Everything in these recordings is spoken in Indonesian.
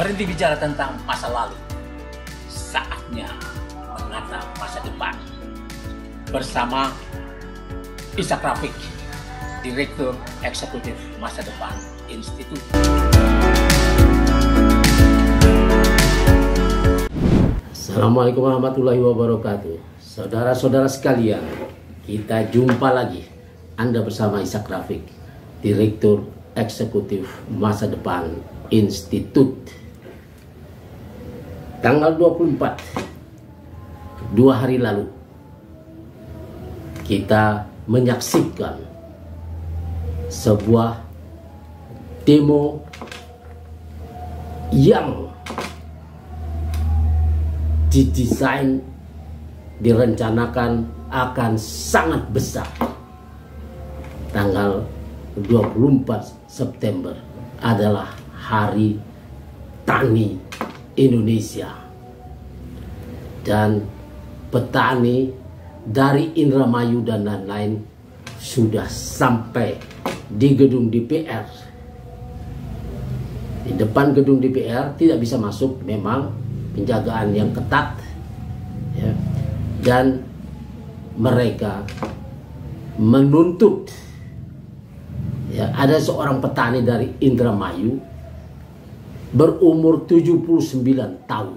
Berhenti bicara tentang masa lalu. Saatnya menatap masa depan. Bersama Ishak Rafiq, Direktur Eksekutif Masa Depan Institut. Assalamualaikum warahmatullahi wabarakatuh. Saudara-saudara sekalian, kita jumpa lagi. Anda bersama Ishak Rafiq, Direktur Eksekutif Masa Depan Institut. Tanggal 24, 2 hari lalu, kita menyaksikan sebuah demo yang didesain, direncanakan akan sangat besar. Tanggal 24 September adalah Hari Tani Indonesia, dan petani dari Indramayu dan lain-lain sudah sampai di gedung DPR. Di depan gedung DPR tidak bisa masuk, memang penjagaan yang ketat, ya. Dan mereka menuntut, ya, ada seorang petani dari Indramayu berumur 79 tahun.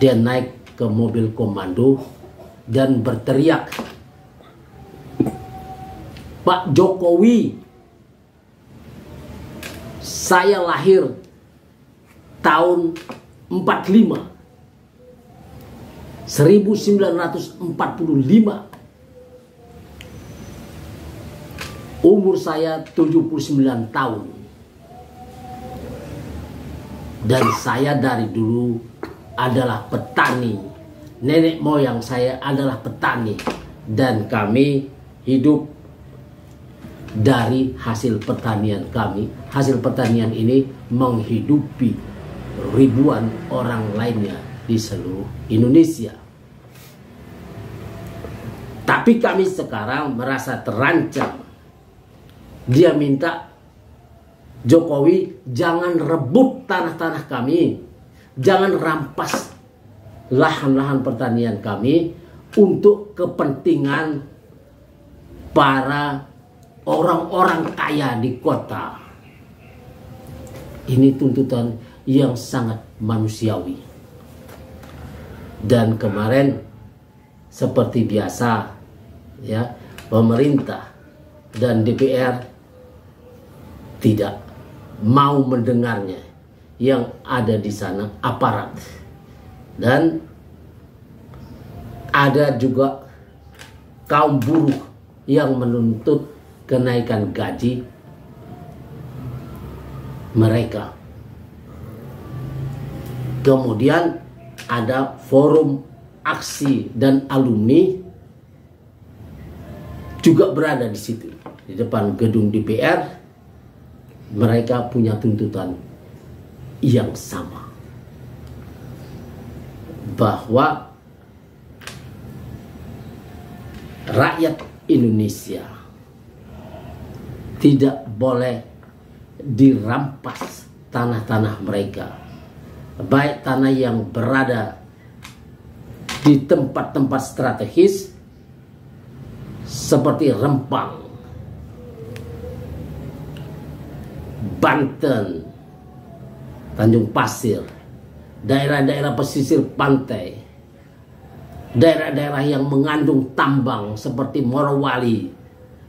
Dia naik ke mobil komando dan berteriak, "Pak Jokowi, saya lahir tahun 1945. Umur saya 79 tahun. Dan saya dari dulu adalah petani. Nenek moyang saya adalah petani. Dan kami hidup dari hasil pertanian kami. Hasil pertanian ini menghidupi ribuan orang lainnya di seluruh Indonesia. Tapi kami sekarang merasa terancam." Dia minta, "Jokowi, jangan rebut tanah-tanah kami, jangan rampas lahan-lahan pertanian kami untuk kepentingan para orang-orang kaya di kota." Ini tuntutan yang sangat manusiawi. Dan kemarin seperti biasa, ya, pemerintah dan DPR tidak mau mendengarnya. Yang ada di sana aparat. Dan ada juga kaum buruh yang menuntut kenaikan gaji mereka. Kemudian ada forum aksi dan alumni juga berada di situ, di depan gedung DPR. Mereka punya tuntutan yang sama, bahwa rakyat Indonesia tidak boleh dirampas tanah-tanah mereka, baik tanah yang berada di tempat-tempat strategis seperti Rempang, Banten, Tanjung Pasir, daerah-daerah pesisir pantai, daerah-daerah yang mengandung tambang seperti Morowali,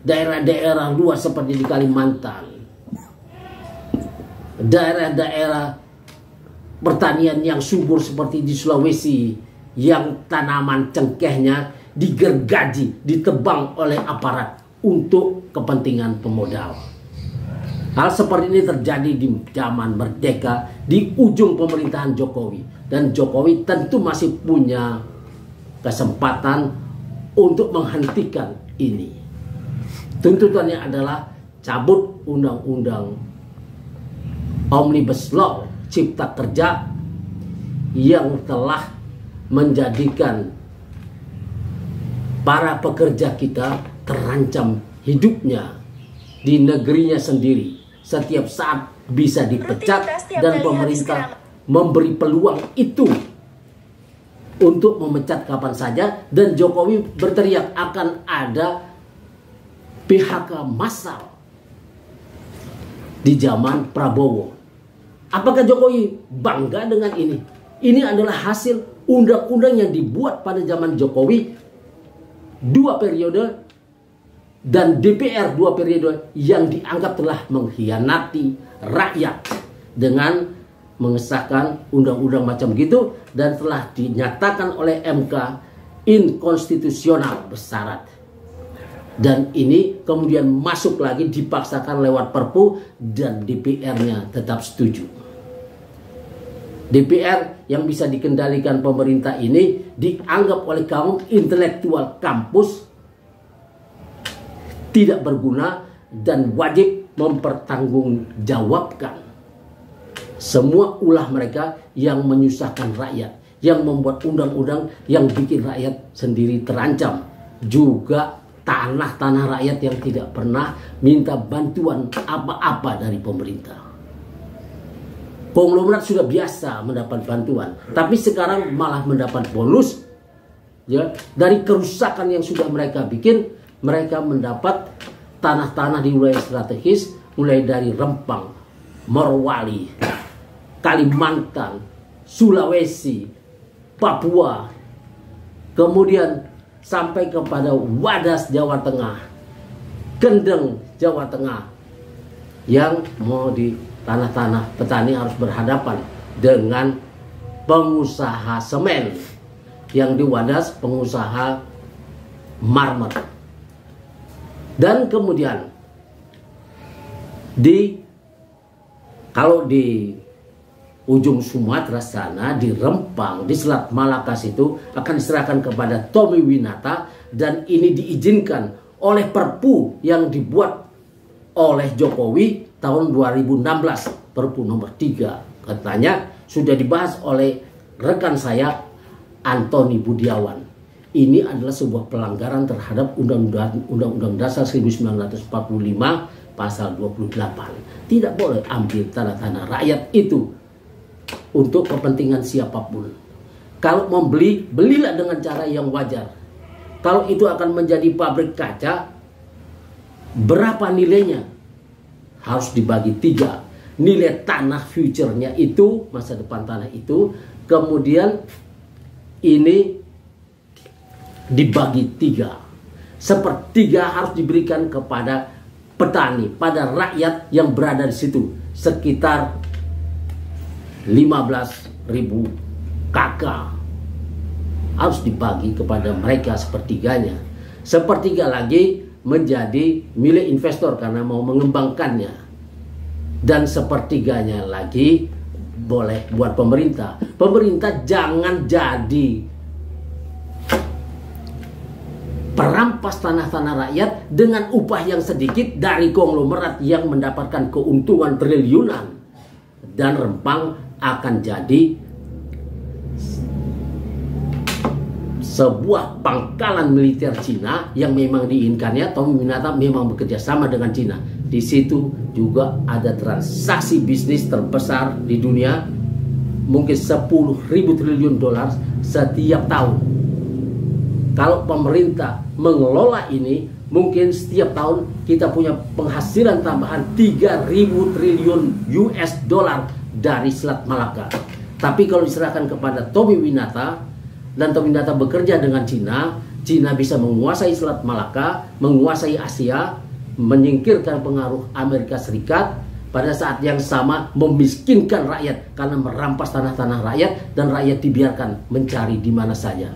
daerah-daerah luas seperti di Kalimantan, daerah-daerah pertanian yang subur seperti di Sulawesi, yang tanaman cengkehnya digergaji, ditebang oleh aparat untuk kepentingan pemodal. Hal seperti ini terjadi di zaman merdeka, di ujung pemerintahan Jokowi. Dan Jokowi tentu masih punya kesempatan untuk menghentikan ini. Tuntutannya adalah cabut undang-undang Omnibus Law Cipta Kerja yang telah menjadikan para pekerja kita terancam hidupnya di negerinya sendiri. Setiap saat bisa dipecat dan pemerintah memberi peluang itu untuk memecat kapan saja, dan Jokowi berteriak akan ada PHK massal di zaman Prabowo. Apakah Jokowi bangga dengan ini? Ini adalah hasil undang-undang yang dibuat pada zaman Jokowi 2 periode dan DPR 2 periode yang dianggap telah mengkhianati rakyat dengan mengesahkan undang-undang macam gitu, dan telah dinyatakan oleh MK inkonstitusional bersyarat. Dan ini kemudian masuk lagi dipaksakan lewat Perpu dan DPR-nya tetap setuju. DPR yang bisa dikendalikan pemerintah ini dianggap oleh kaum intelektual kampus tidak berguna dan wajib mempertanggungjawabkan semua ulah mereka yang menyusahkan rakyat, yang membuat undang-undang yang bikin rakyat sendiri terancam. Juga tanah-tanah rakyat yang tidak pernah minta bantuan apa-apa dari pemerintah. Konglomerat sudah biasa mendapat bantuan, tapi sekarang malah mendapat bonus ya, dari kerusakan yang sudah mereka bikin. Mereka mendapat tanah-tanah di wilayah strategis, mulai dari Rempang, Morowali, Kalimantan, Sulawesi, Papua, kemudian sampai kepada Wadas Jawa Tengah, Kendeng Jawa Tengah, yang mau di tanah-tanah petani harus berhadapan dengan pengusaha semen, yang di Wadas pengusaha marmer. Dan kemudian kalau di ujung Sumatera sana, di Rempang, di Selat Malaka itu akan diserahkan kepada Tommy Winata, dan ini diizinkan oleh Perpu yang dibuat oleh Jokowi tahun 2016, Perpu nomor 3. Katanya sudah dibahas oleh rekan saya Antoni Budiawan. Ini adalah sebuah pelanggaran terhadap Undang-Undang Dasar 1945 pasal 28. Tidak boleh ambil tanah-tanah rakyat itu untuk kepentingan siapapun. Kalau mau beli, belilah dengan cara yang wajar. Kalau itu akan menjadi pabrik kaca, berapa nilainya? Harus dibagi 3. Nilai tanah future-nya itu, masa depan tanah itu, kemudian ini dibagi 3. Sepertiga harus diberikan kepada petani, pada rakyat yang berada di situ, sekitar 15.000 KK harus dibagi kepada mereka sepertiganya. Sepertiga lagi menjadi milik investor karena mau mengembangkannya, dan sepertiganya lagi boleh buat pemerintah. Pemerintah jangan jadi perampas tanah-tanah rakyat dengan upah yang sedikit dari konglomerat yang mendapatkan keuntungan triliunan. Dan Rempang akan jadi sebuah pangkalan militer Cina yang memang diinginkannya. Tommy Winata memang bekerja sama dengan Cina. Di situ juga ada transaksi bisnis terbesar di dunia, mungkin 10.000 triliun dolar setiap tahun. Kalau pemerintah mengelola ini, mungkin setiap tahun kita punya penghasilan tambahan 3.000 triliun US dollar dari Selat Malaka. Tapi kalau diserahkan kepada Tommy Winata, dan Tommy Winata bekerja dengan Cina, Cina bisa menguasai Selat Malaka, menguasai Asia, menyingkirkan pengaruh Amerika Serikat, pada saat yang sama memiskinkan rakyat karena merampas tanah-tanah rakyat, dan rakyat dibiarkan mencari di mana saja.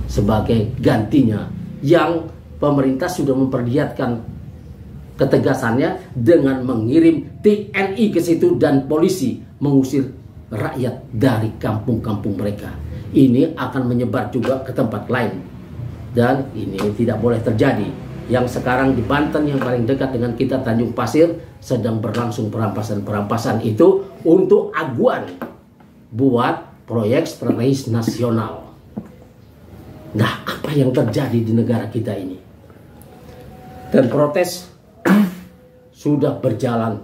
Sebagai gantinya, yang pemerintah sudah memperlihatkan ketegasannya dengan mengirim TNI ke situ dan polisi mengusir rakyat dari kampung-kampung mereka. Ini akan menyebar juga ke tempat lain, dan ini tidak boleh terjadi. Yang sekarang di Banten yang paling dekat dengan kita, Tanjung Pasir, sedang berlangsung perampasan-perampasan itu untuk aguan buat proyek strategis nasional. Nah, apa yang terjadi di negara kita ini? Dan protes sudah berjalan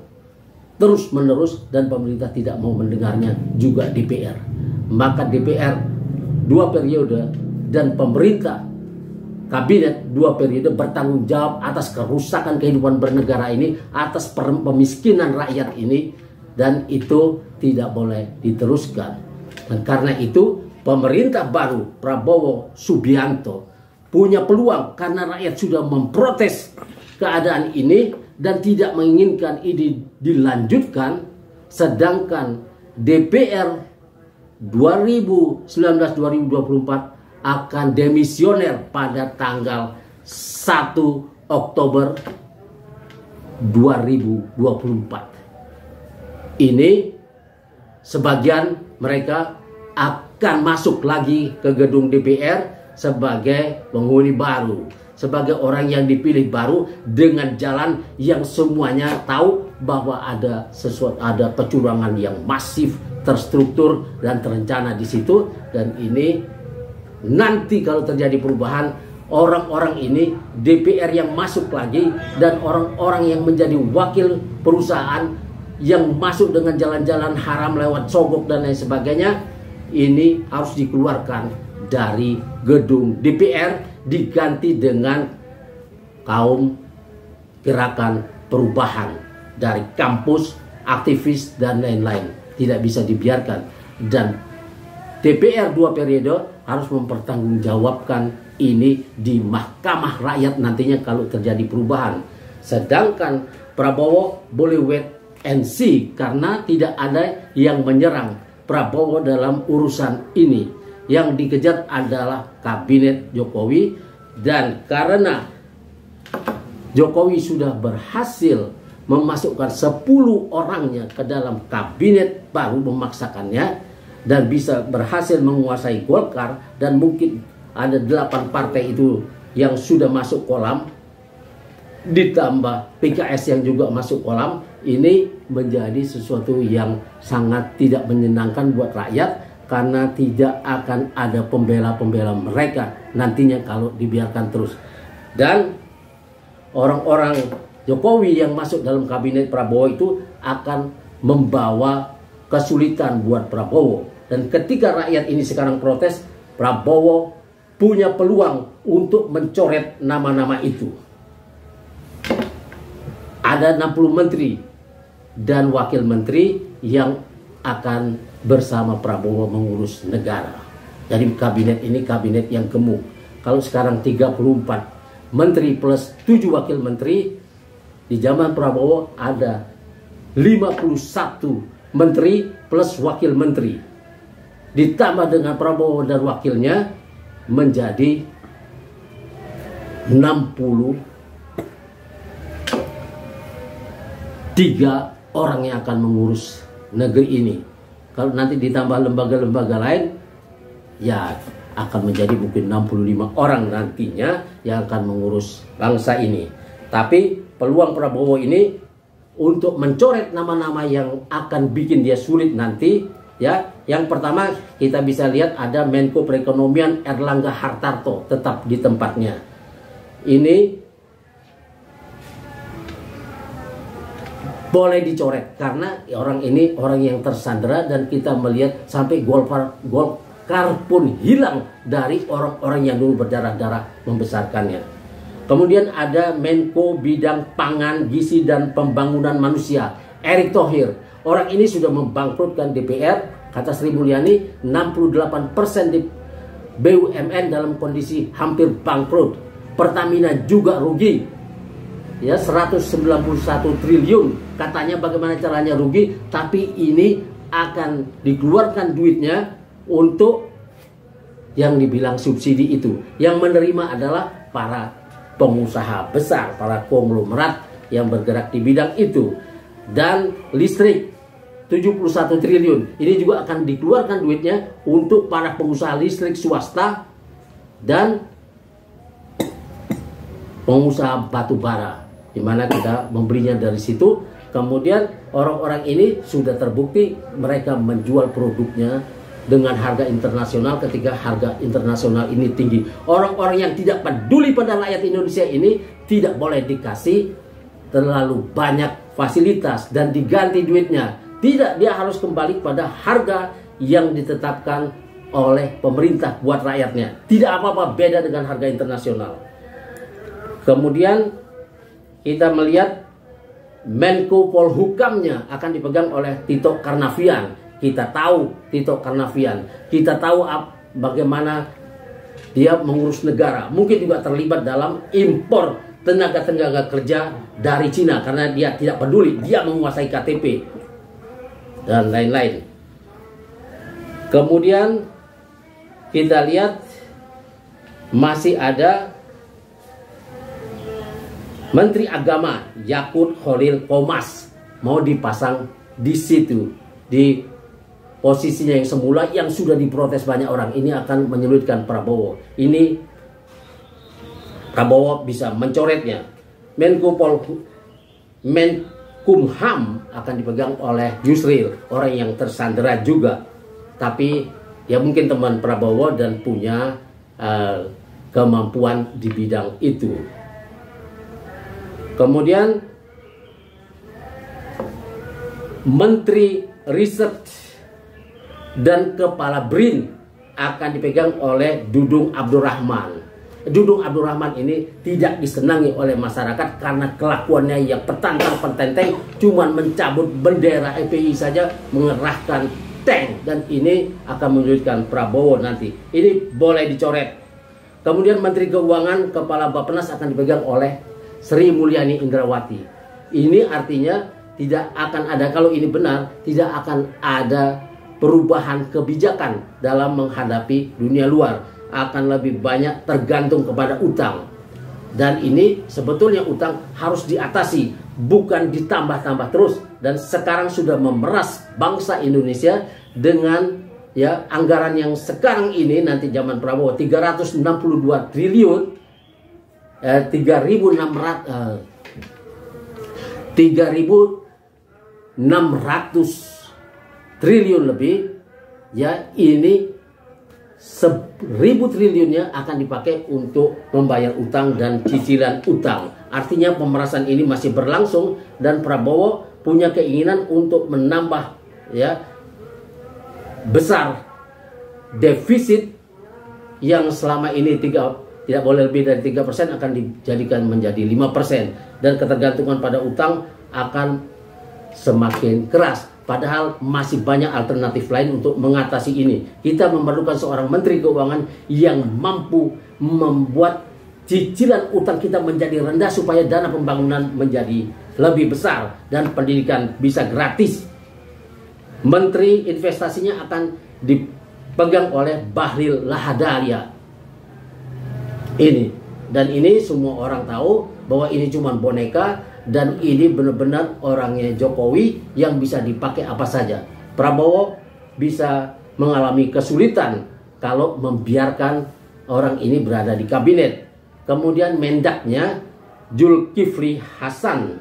terus-menerus dan pemerintah tidak mau mendengarnya, juga DPR. Maka DPR 2 periode dan pemerintah kabinet 2 periode bertanggung jawab atas kerusakan kehidupan bernegara ini, atas pemiskinan rakyat ini, dan itu tidak boleh diteruskan. Dan karena itu pemerintah baru Prabowo Subianto punya peluang karena rakyat sudah memprotes keadaan ini dan tidak menginginkan ini dilanjutkan, sedangkan DPR 2019-2024 akan demisioner pada tanggal 1 Oktober 2024. Ini sebagian mereka akan masuk lagi ke gedung DPR sebagai penghuni baru, sebagai orang yang dipilih baru dengan jalan yang semuanya tahu bahwa ada sesuatu, ada kecurangan yang masif, terstruktur dan terencana di situ. Dan ini nanti kalau terjadi perubahan, orang-orang ini DPR yang masuk lagi dan orang-orang yang menjadi wakil perusahaan yang masuk dengan jalan-jalan haram lewat sogok dan lain sebagainya, ini harus dikeluarkan dari gedung DPR, diganti dengan kaum gerakan perubahan dari kampus, aktivis dan lain-lain. Tidak bisa dibiarkan, dan DPR 2 periode harus mempertanggungjawabkan ini di Mahkamah Rakyat nantinya kalau terjadi perubahan. Sedangkan Prabowo boleh wait and see karena tidak ada yang menyerang Prabowo dalam urusan ini. Yang dikejar adalah kabinet Jokowi, dan karena Jokowi sudah berhasil memasukkan 10 orangnya ke dalam kabinet baru, memaksakannya, dan bisa berhasil menguasai Golkar, dan mungkin ada 8 partai itu yang sudah masuk kolam, ditambah PKS yang juga masuk kolam. Ini menjadi sesuatu yang sangat tidak menyenangkan buat rakyat, karena tidak akan ada pembela-pembela mereka nantinya kalau dibiarkan terus. Dan orang-orang Jokowi yang masuk dalam kabinet Prabowo itu akan membawa kesulitan buat Prabowo. Dan ketika rakyat ini sekarang protes, Prabowo punya peluang untuk mencoret nama-nama itu. Ada 60 menteri dan wakil menteri yang akan bersama Prabowo mengurus negara. Jadi kabinet ini kabinet yang gemuk. Kalau sekarang 34 menteri plus 7 wakil menteri, di zaman Prabowo ada 51 menteri plus wakil menteri. Ditambah dengan Prabowo dan wakilnya menjadi 63 orang yang akan mengurus negeri ini. Kalau nanti ditambah lembaga-lembaga lain, ya akan menjadi mungkin 65 orang nantinya yang akan mengurus bangsa ini. Tapi peluang Prabowo ini untuk mencoret nama-nama yang akan bikin dia sulit nanti, ya. Yang pertama kita bisa lihat ada Menko Perekonomian Erlangga Hartarto tetap di tempatnya. Ini boleh dicoret karena orang ini orang yang tersandera, dan kita melihat sampai Golkar pun hilang dari orang-orang yang dulu berdarah-darah membesarkannya. Kemudian ada Menko Bidang Pangan, Gizi dan Pembangunan Manusia, Erick Thohir. Orang ini sudah membangkrutkan DPR, kata Sri Mulyani, 68% di BUMN dalam kondisi hampir bangkrut. Pertamina juga rugi, ya 191 triliun. Katanya bagaimana caranya rugi, tapi ini akan dikeluarkan duitnya untuk yang dibilang subsidi itu. Yang menerima adalah para pengusaha besar, para konglomerat yang bergerak di bidang itu. Dan listrik 71 triliun. Ini juga akan dikeluarkan duitnya untuk para pengusaha listrik swasta dan pengusaha batu bara, di mana kita membelinya dari situ. Kemudian orang-orang ini sudah terbukti mereka menjual produknya dengan harga internasional ketika harga internasional ini tinggi. Orang-orang yang tidak peduli pada rakyat Indonesia ini tidak boleh dikasih terlalu banyak fasilitas dan diganti duitnya. Tidak, dia harus kembali pada harga yang ditetapkan oleh pemerintah buat rakyatnya. Tidak apa-apa beda dengan harga internasional. Kemudian kita melihat Menko Polhukamnya akan dipegang oleh Tito Karnavian. Kita tahu Tito Karnavian. Kita tahu bagaimana dia mengurus negara. Mungkin juga terlibat dalam impor tenaga kerja dari Cina karena dia tidak peduli, dia menguasai KTP dan lain-lain. Kemudian kita lihat masih ada Menteri Agama Yakut Khalil Qomas mau dipasang di situ, di posisinya yang semula yang sudah diprotes banyak orang. Ini akan menyulitkan Prabowo. Ini Prabowo bisa mencoretnya. Menkumham akan dipegang oleh Yusril, orang yang tersandera juga. Tapi ya mungkin teman Prabowo dan punya kemampuan di bidang itu. Kemudian Menteri Riset dan Kepala BRIN akan dipegang oleh Dudung Abdurrahman. Dudung Abdurrahman ini tidak disenangi oleh masyarakat karena kelakuannya yang petantang-petenteng, cuman mencabut bendera FPI saja, mengerahkan tank, dan ini akan menyulitkan Prabowo nanti. Ini boleh dicoret. Kemudian Menteri Keuangan Kepala Bappenas akan dipegang oleh Sri Mulyani Indrawati. Ini artinya tidak akan ada, kalau ini benar, tidak akan ada perubahan kebijakan dalam menghadapi dunia luar. Akan lebih banyak tergantung kepada utang. Dan ini sebetulnya utang harus diatasi, bukan ditambah-tambah terus. Dan sekarang sudah memeras bangsa Indonesia dengan ya anggaran yang sekarang ini, nanti zaman Prabowo 362 triliun 3.600 triliun lebih, ya ini 1.000 triliunnya akan dipakai untuk membayar utang dan cicilan utang. Artinya pemerasan ini masih berlangsung dan Prabowo punya keinginan untuk menambah ya besar defisit yang selama ini tidak boleh lebih dari 3%, akan dijadikan menjadi 5%, dan ketergantungan pada utang akan semakin keras. Padahal masih banyak alternatif lain untuk mengatasi ini. Kita memerlukan seorang Menteri Keuangan yang mampu membuat cicilan utang kita menjadi rendah supaya dana pembangunan menjadi lebih besar dan pendidikan bisa gratis. Menteri investasinya akan dipegang oleh Bahlil Lahadalia. Dan ini semua orang tahu bahwa ini cuma boneka, dan ini benar-benar orangnya Jokowi yang bisa dipakai apa saja. Prabowo bisa mengalami kesulitan kalau membiarkan orang ini berada di kabinet. Kemudian Mendaknya Zulkifli Hasan.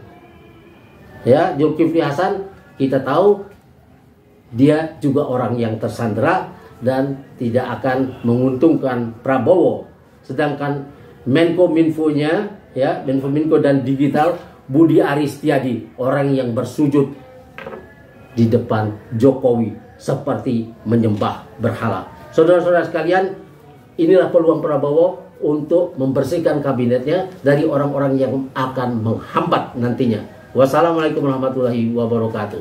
Ya, Zulkifli Hasan kita tahu dia juga orang yang tersandera dan tidak akan menguntungkan Prabowo. Sedangkan Menkominfo-nya, ya, Menkominfo dan Digital, Budi Aristiadi, orang yang bersujud di depan Jokowi seperti menyembah berhala. Saudara-saudara sekalian, inilah peluang Prabowo untuk membersihkan kabinetnya dari orang-orang yang akan menghambat nantinya. Wassalamualaikum warahmatullahi wabarakatuh.